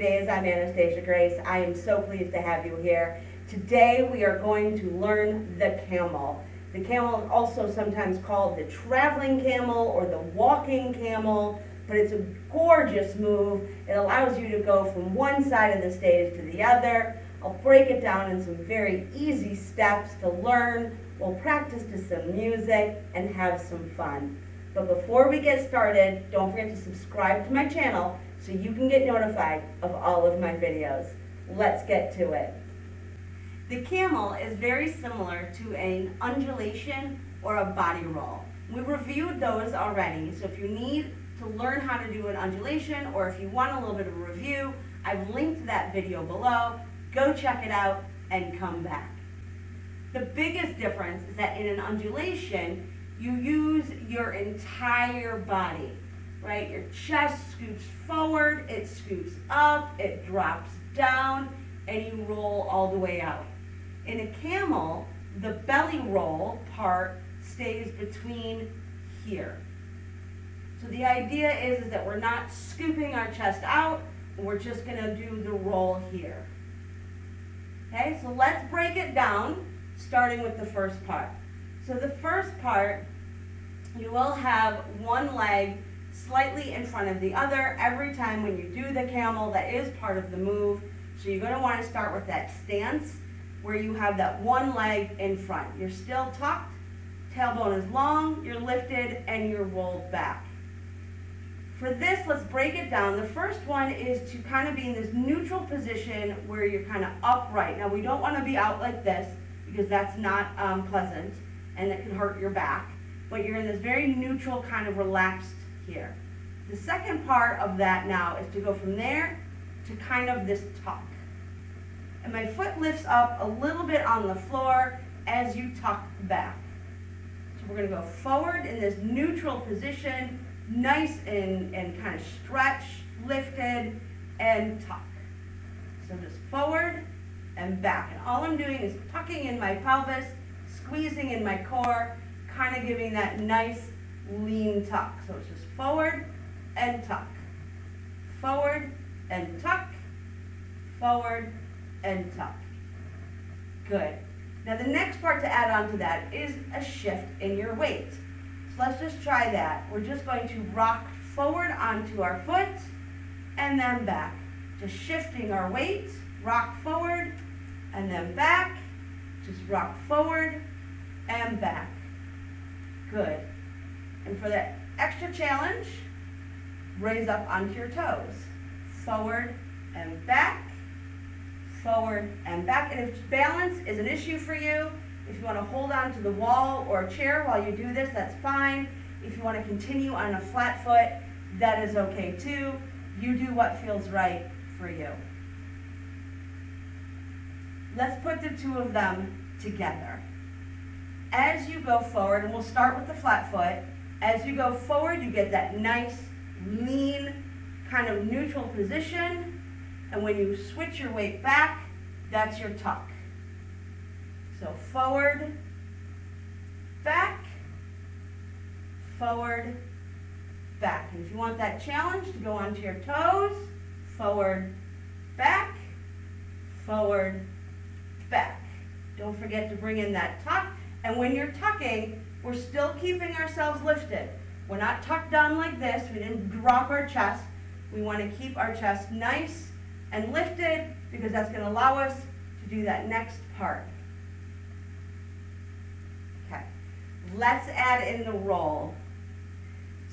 days. I'm Anastasia Grace. I am so pleased to have you here. Today we are going to learn the camel. The camel is also sometimes called the traveling camel or the walking camel, but it's a gorgeous move. It allows you to go from one side of the stage to the other. I'll break it down in some very easy steps to learn. We'll practice to some music and have some fun. But before we get started, don't forget to subscribe to my channel so you can get notified of all of my videos. Let's get to it. The camel is very similar to an undulation or a body roll. We reviewed those already, so if you need to learn how to do an undulation or if you want a little bit of a review, I've linked that video below. Go check it out and come back. The biggest difference is that in an undulation, you use your entire body, right? Your chest scoots forward, it scoots up, it drops down, and you roll all the way out. In a camel, the belly roll part stays between here. So the idea is that we're not scooping our chest out, we're just gonna do the roll here. Okay, so let's break it down, starting with the first part. So the first part, you will have one leg slightly in front of the other every time when you do the camel. That is part of the move. So you're going to want to start with that stance where you have that one leg in front. You're still tucked, tailbone is long, you're lifted, and you're rolled back. For this, let's break it down. The first one is to kind of be in this neutral position where you're kind of upright. Now we don't want to be out like this because that's not pleasant and it can hurt your back. But you're in this very neutral kind of relaxed here. The second part of that now is to go from there to kind of this tuck. And my foot lifts up a little bit on the floor as you tuck back. So we're going to go forward in this neutral position, nice and kind of stretched, lifted, and tuck. So just forward and back. And all I'm doing is tucking in my pelvis, squeezing in my core, kind of giving that nice lean tuck. So it's just forward and tuck, forward and tuck, forward and tuck. Good. Now the next part to add on to that is a shift in your weight. So let's just try that. We're just going to rock forward onto our foot and then back. Just shifting our weight, rock forward and then back. Just rock forward and back. Good. And for that extra challenge, raise up onto your toes. Forward and back, forward and back. And if balance is an issue for you, if you want to hold on to the wall or a chair while you do this, that's fine. If you want to continue on a flat foot, that is okay too. You do what feels right for you. Let's put the two of them together. As you go forward, and we'll start with the flat foot, as you go forward, you get that nice, lean, kind of neutral position, and when you switch your weight back, that's your tuck. So forward, back, forward, back. And if you want that challenge to go onto your toes, forward, back, forward, back. Don't forget to bring in that tuck. And when you're tucking, we're still keeping ourselves lifted. We're not tucked down like this. We didn't drop our chest. We want to keep our chest nice and lifted because that's going to allow us to do that next part. Okay, let's add in the roll.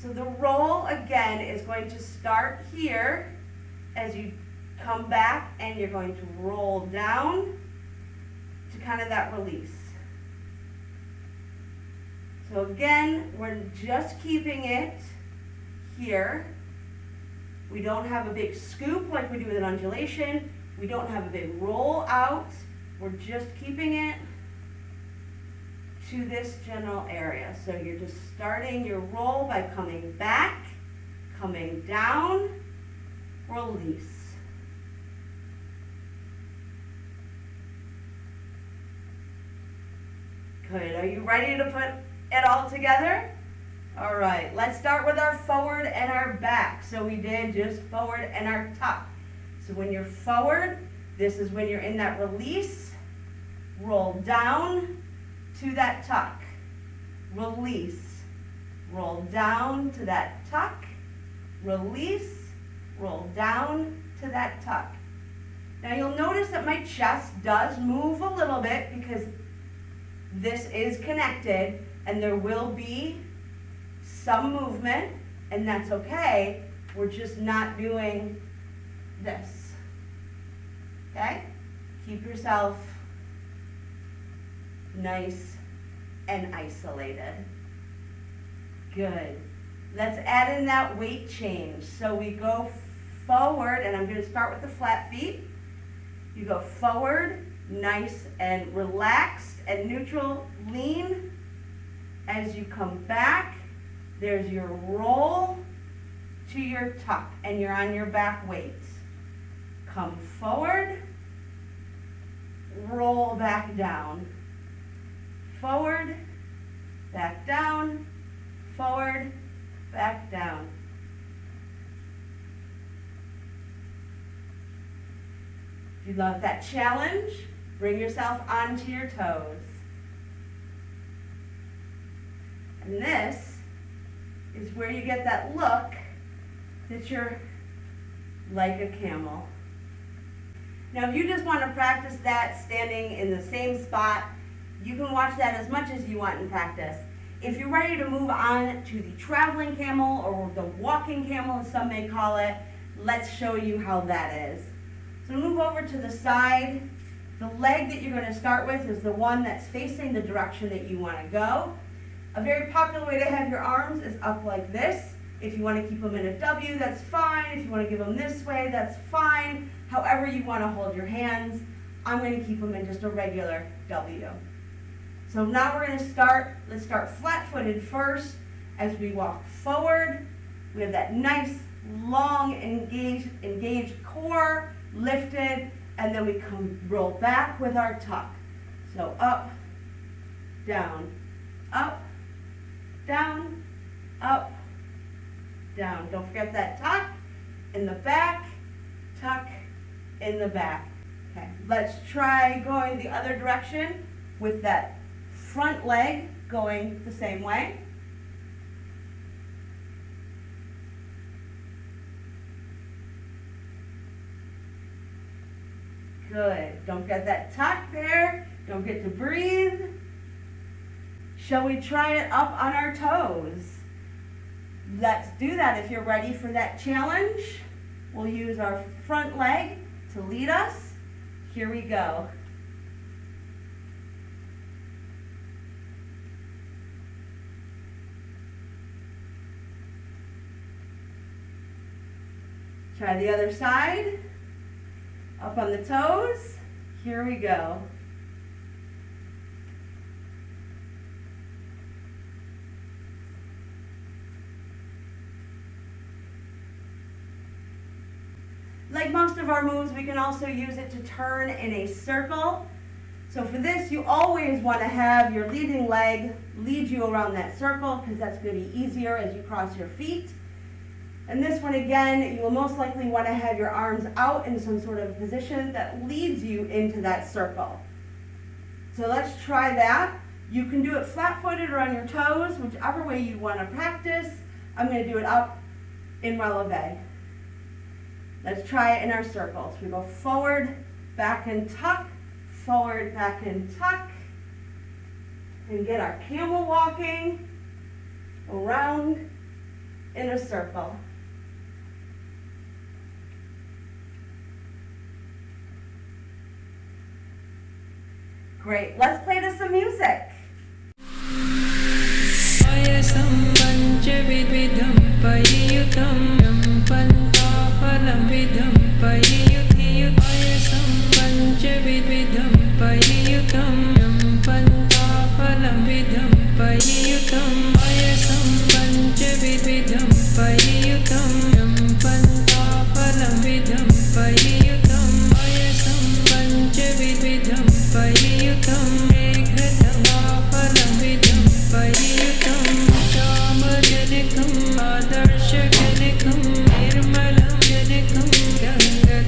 So the roll, again, is going to start here as you come back and you're going to roll down to kind of that release. So again, we're just keeping it here. We don't have a big scoop like we do with an undulation. We don't have a big roll out. We're just keeping it to this general area. So you're just starting your roll by coming back, coming down, release. Good. Are you ready to put it all together? All right, let's start with our forward and our back. So we did just forward and our tuck. So when you're forward, this is when you're in that release, roll down to that tuck, release, roll down to that tuck, release, roll down to that tuck. Now you'll notice that my chest does move a little bit because this is connected and there will be some movement, and that's okay. We're just not doing this, okay? Keep yourself nice and isolated. Good. Let's add in that weight change. So we go forward, and I'm going to start with the flat feet. You go forward, nice and relaxed and neutral, lean. As you come back, there's your roll to your tuck, and you're on your back weights. Come forward, roll back down. Forward, back down, forward, back down. If you love that challenge, bring yourself onto your toes. And this is where you get that look that you're like a camel. Now, if you just want to practice that standing in the same spot, you can watch that as much as you want in practice. If you're ready to move on to the traveling camel, or the walking camel as some may call it, let's show you how that is. So move over to the side. The leg that you're going to start with is the one that's facing the direction that you want to go. A very popular way to have your arms is up like this. If you want to keep them in a W, that's fine. If you want to give them this way, that's fine. However you want to hold your hands, I'm going to keep them in just a regular W. So now we're going to start, let's start flat-footed first. As we walk forward, we have that nice, long, engaged core, lifted, and then we roll back with our tuck. So up, down, up, down, up, down. Don't forget that tuck in the back, tuck in the back. Okay, let's try going the other direction with that front leg going the same way. Good. Don't get that tuck there. Don't get to breathe. Shall we try it up on our toes? Let's do that. If you're ready for that challenge, we'll use our front leg to lead us. Here we go. Try the other side. Up on the toes. Here we go. Like most of our moves, we can also use it to turn in a circle. So for this, you always want to have your leading leg lead you around that circle, because that's going to be easier as you cross your feet. And this one, again, you will most likely want to have your arms out in some sort of position that leads you into that circle. So let's try that. You can do it flat-footed or on your toes, whichever way you want to practice. I'm going to do it up in releve. Let's try it in our circles. We go forward, back and tuck, forward, back and tuck, and get our camel walking around in a circle. Great, let's play to some music.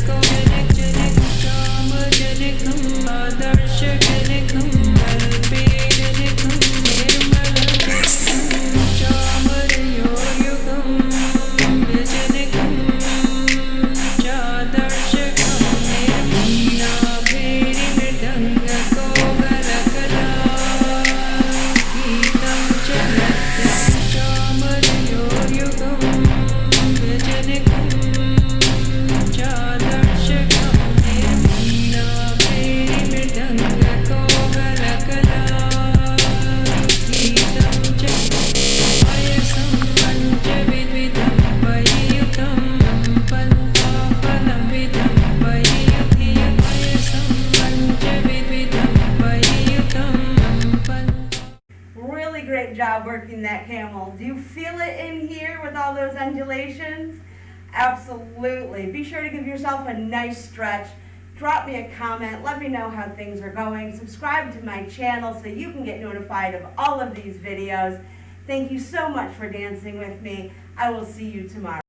Go great job working that camel. Do you feel it in here with all those undulations? Absolutely. Be sure to give yourself a nice stretch. Drop me a comment. Let me know how things are going. Subscribe to my channel so you can get notified of all of these videos. Thank you so much for dancing with me. I will see you tomorrow.